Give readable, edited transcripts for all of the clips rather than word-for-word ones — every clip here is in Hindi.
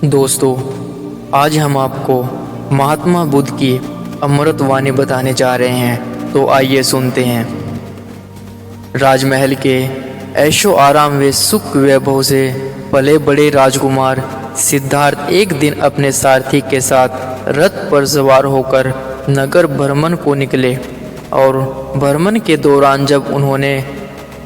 दोस्तों, आज हम आपको महात्मा बुद्ध की अमृत वाणी बताने जा रहे हैं, तो आइए सुनते हैं। राजमहल के ऐशो आराम व सुख वैभव से पले बड़े राजकुमार सिद्धार्थ एक दिन अपने सारथी के साथ रथ पर सवार होकर नगर भ्रमण को निकले। और भ्रमण के दौरान जब उन्होंने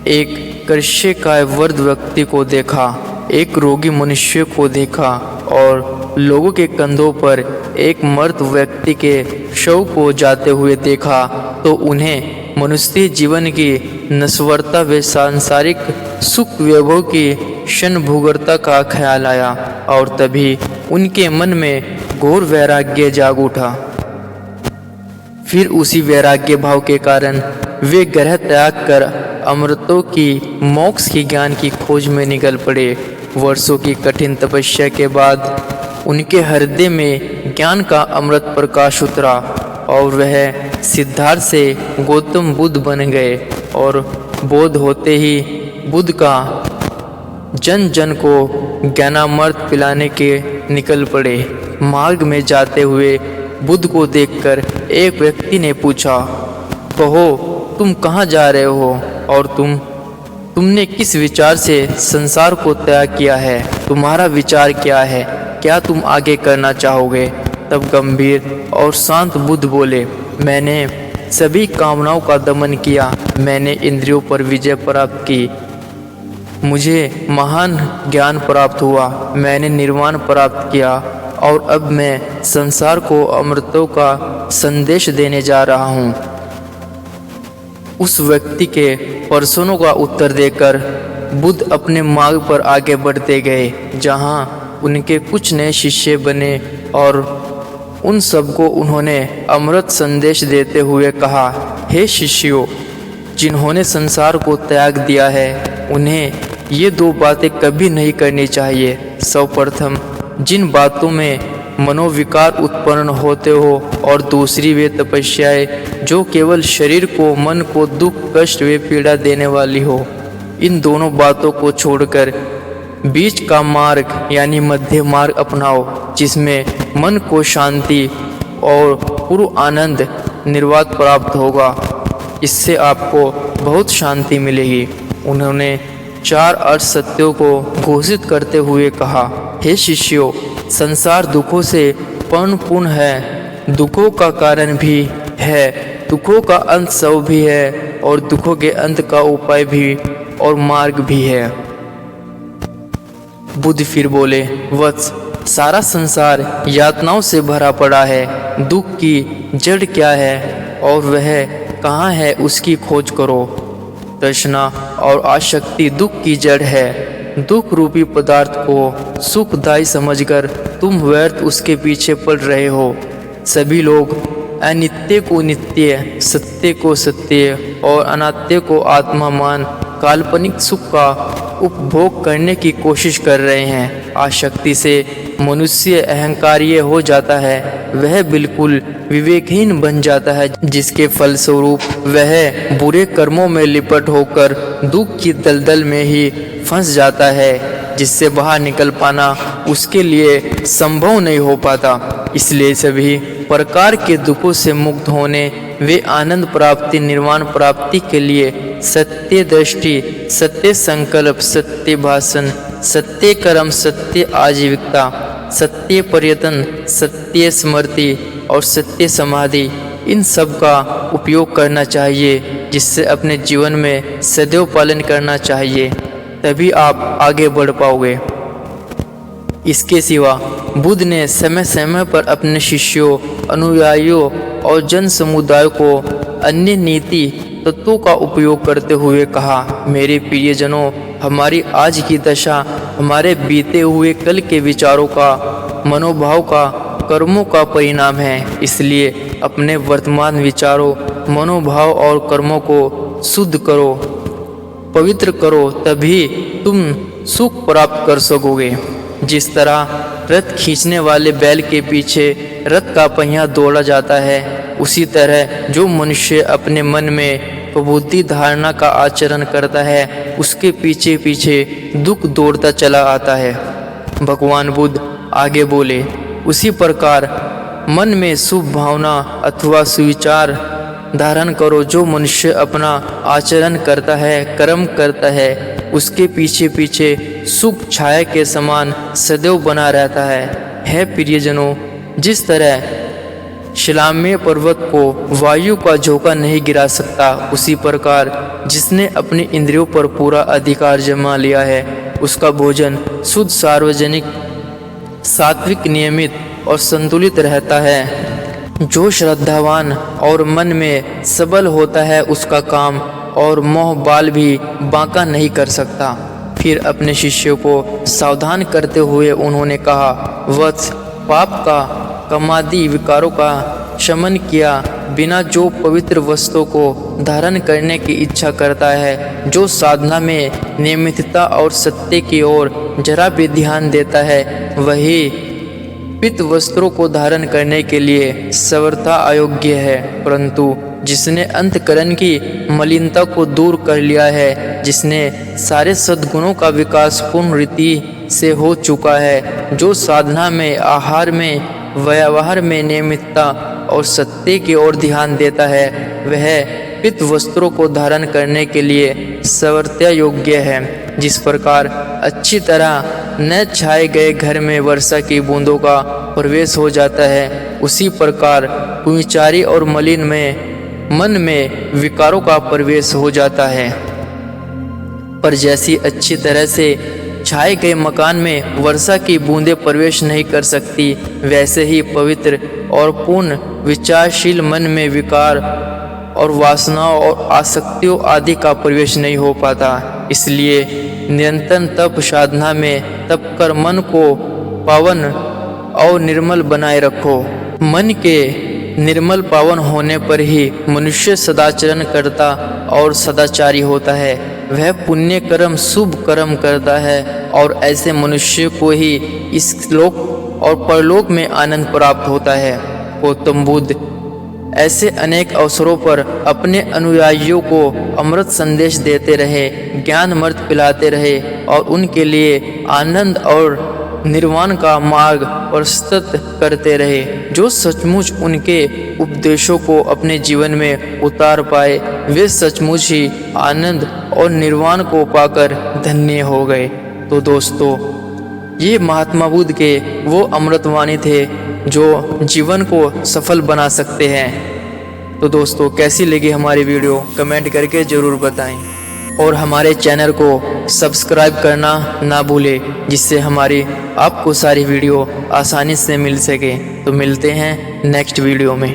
एक कृष्यकाय वृद्ध व्यक्ति को देखा, एक रोगी मनुष्य को देखा और लोगों के कंधों पर एक मर्द व्यक्ति के शव को जाते हुए देखा, तो उन्हें मनुष्य जीवन की नश्वरता व सांसारिक सुख वैभव की क्षणभंगुरता का ख्याल आया। और तभी उनके मन में घोर वैराग्य जाग उठा। फिर उसी वैराग्य भाव के कारण वे ग्रह त्याग कर अमृतों की मोक्ष की ज्ञान की खोज में निकल पड़े। वर्षों की कठिन तपस्या के बाद उनके हृदय में ज्ञान का अमृत प्रकाश उतरा और वह सिद्धार्थ से गौतम बुद्ध बन गए। और बोध होते ही बुद्ध का जन जन को ज्ञानामृत पिलाने के निकल पड़े। मार्ग में जाते हुए बुद्ध को देखकर एक व्यक्ति ने पूछा, कहो तुम कहाँ जा रहे हो और तुमने किस विचार से संसार को त्याग किया है? तुम्हारा विचार क्या है? क्या तुम आगे करना चाहोगे? तब गंभीर और शांत बुद्ध बोले, मैंने सभी कामनाओं का दमन किया, मैंने इंद्रियों पर विजय प्राप्त की, मुझे महान ज्ञान प्राप्त हुआ, मैंने निर्वाण प्राप्त किया और अब मैं संसार को अमृतों का संदेश देने जा रहा हूँ। उस व्यक्ति के प्रश्नों का उत्तर देकर बुद्ध अपने मार्ग पर आगे बढ़ते गए, जहाँ उनके कुछ नए शिष्य बने और उन सबको उन्होंने अमृत संदेश देते हुए कहा, हे शिष्यों, जिन्होंने संसार को त्याग दिया है उन्हें ये दो बातें कभी नहीं करनी चाहिए। सर्वप्रथम जिन बातों में मनोविकार उत्पन्न होते हो और दूसरी वे तपस्याएं जो केवल शरीर को, मन को दुख, कष्ट व पीड़ा देने वाली हो। इन दोनों बातों को छोड़कर बीच का मार्ग यानी मध्य मार्ग अपनाओ, जिसमें मन को शांति और पूर्ण आनंद निर्वात प्राप्त होगा। इससे आपको बहुत शांति मिलेगी। उन्होंने 4 अर्थ सत्यों को घोषित करते हुए कहा, हे शिष्यों, संसार दुखों से पूर्ण है, दुखों का कारण भी है, दुखों का अंत सब भी है और दुखों के अंत का उपाय भी और मार्ग भी है। बुद्ध फिर बोले, वत्स, सारा संसार यातनाओं से भरा पड़ा है। दुख की जड़ क्या है और वह कहाँ है, उसकी खोज करो। तृष्णा और आसक्ति दुख की जड़ है। दुख रूपी पदार्थ को सुखदायी समझकर तुम व्यर्थ उसके पीछे पड़ रहे हो। सभी लोग अनित्य को नित्य, सत्य को सत्य और अनात्य को आत्मा मान काल्पनिक सुख का उपभोग करने की कोशिश कर रहे हैं। आसक्ति से मनुष्य अहंकारीय हो जाता है, वह बिल्कुल विवेकहीन बन जाता है, जिसके फलस्वरूप वह बुरे कर्मों में लिपट होकर दुख की दलदल में ही फंस जाता है, जिससे बाहर निकल पाना उसके लिए संभव नहीं हो पाता। इसलिए सभी प्रकार के दुखों से मुक्त होने वे आनंद प्राप्ति, निर्वाण प्राप्ति के लिए सत्य दृष्टि, सत्य संकल्प, सत्य भाषण, सत्य कर्म, सत्य आजीविकता, सत्य पर्यटन, सत्य स्मृति और सत्य समाधि, इन सब का उपयोग करना चाहिए, जिससे अपने जीवन में सदैव पालन करना चाहिए, तभी आप आगे बढ़ पाओगे। इसके सिवा बुद्ध ने समय समय पर अपने शिष्यों, अनुयायियों और जन समुदाय को अन्य नीति तत्वों का उपयोग करते हुए कहा, मेरे प्रियजनों, हमारी आज की दशा हमारे बीते हुए कल के विचारों का, मनोभाव का, कर्मों का परिणाम है। इसलिए अपने वर्तमान विचारों, मनोभाव और कर्मों को शुद्ध करो, पवित्र करो, तभी तुम सुख प्राप्त कर सकोगे। जिस तरह रथ खींचने वाले बैल के पीछे रथ का पहिया दौड़ा जाता है, उसी तरह जो मनुष्य अपने मन में प्रबुद्धि धारणा का आचरण करता है, उसके पीछे पीछे दुख दौड़ता चला आता है। भगवान बुद्ध आगे बोले, उसी प्रकार मन में शुभ भावना अथवा सुविचार धारण करो। जो मनुष्य अपना आचरण करता है, कर्म करता है, उसके पीछे पीछे शुभ छाया के समान सदैव बना रहता है प्रियजनों, जिस तरह शिलामय पर्वत को वायु का झोंका नहीं गिरा सकता, उसी प्रकार जिसने अपनी इंद्रियों पर पूरा अधिकार जमा लिया है, उसका भोजन शुद्ध, सार्वजनिक, सात्विक, नियमित और संतुलित रहता है। जो श्रद्धावान और मन में सबल होता है, उसका काम और मोह बाल भी बांका नहीं कर सकता। फिर अपने शिष्यों को सावधान करते हुए उन्होंने कहा, वत्स, पाप का कामादि विकारों का शमन किया बिना जो पवित्र वस्त्रों को धारण करने की इच्छा करता है, जो साधना में नियमितता और सत्य की ओर जरा भी ध्यान देता है, वही पित्त वस्त्रों को धारण करने के लिए सर्वथा अयोग्य है। परंतु जिसने अंतकरण की मलिनता को दूर कर लिया है, जिसने सारे सद्गुणों का विकास पूर्ण रीति से हो चुका है, जो साधना में, आहार में, व्यवहार में नियमितता और सत्य की ओर ध्यान देता है, वह पित्त वस्त्रों को धारण करने के लिए सर्वथा योग्य है। जिस प्रकार अच्छी तरह न छाए गए घर में वर्षा की बूंदों का प्रवेश हो जाता है, उसी प्रकार कुविचारी और मलिन में मन में विकारों का प्रवेश हो जाता है। पर जैसी अच्छी तरह से छाए गए मकान में वर्षा की बूंदें प्रवेश नहीं कर सकती, वैसे ही पवित्र और पूर्ण विचारशील मन में विकार और वासनाओं और आसक्तियों आदि का प्रवेश नहीं हो पाता। इसलिए निरंतर तप साधना में तप कर मन को पावन और निर्मल बनाए रखो। मन के निर्मल पावन होने पर ही मनुष्य सदाचरण करता और सदाचारी होता है। वह पुण्य कर्म, शुभ कर्म करता है और ऐसे मनुष्य को ही इस लोक और परलोक में आनंद प्राप्त होता है। गौतम बुद्ध ऐसे अनेक अवसरों पर अपने अनुयायियों को अमृत संदेश देते रहे, ज्ञान अमृत पिलाते रहे और उनके लिए आनंद और निर्वाण का मार्ग प्रस्तुत करते रहे। जो सचमुच उनके उपदेशों को अपने जीवन में उतार पाए, वे सचमुच ही आनंद और निर्वाण को पाकर धन्य हो गए। तो दोस्तों, ये महात्मा बुद्ध के वो अमृतवाणी थे जो जीवन को सफल बना सकते हैं। तो दोस्तों, कैसी लगी हमारी वीडियो कमेंट करके ज़रूर बताएं और हमारे चैनल को सब्सक्राइब करना ना भूलें, जिससे हमारी आपको सारी वीडियो आसानी से मिल सके। तो मिलते हैं नेक्स्ट वीडियो में।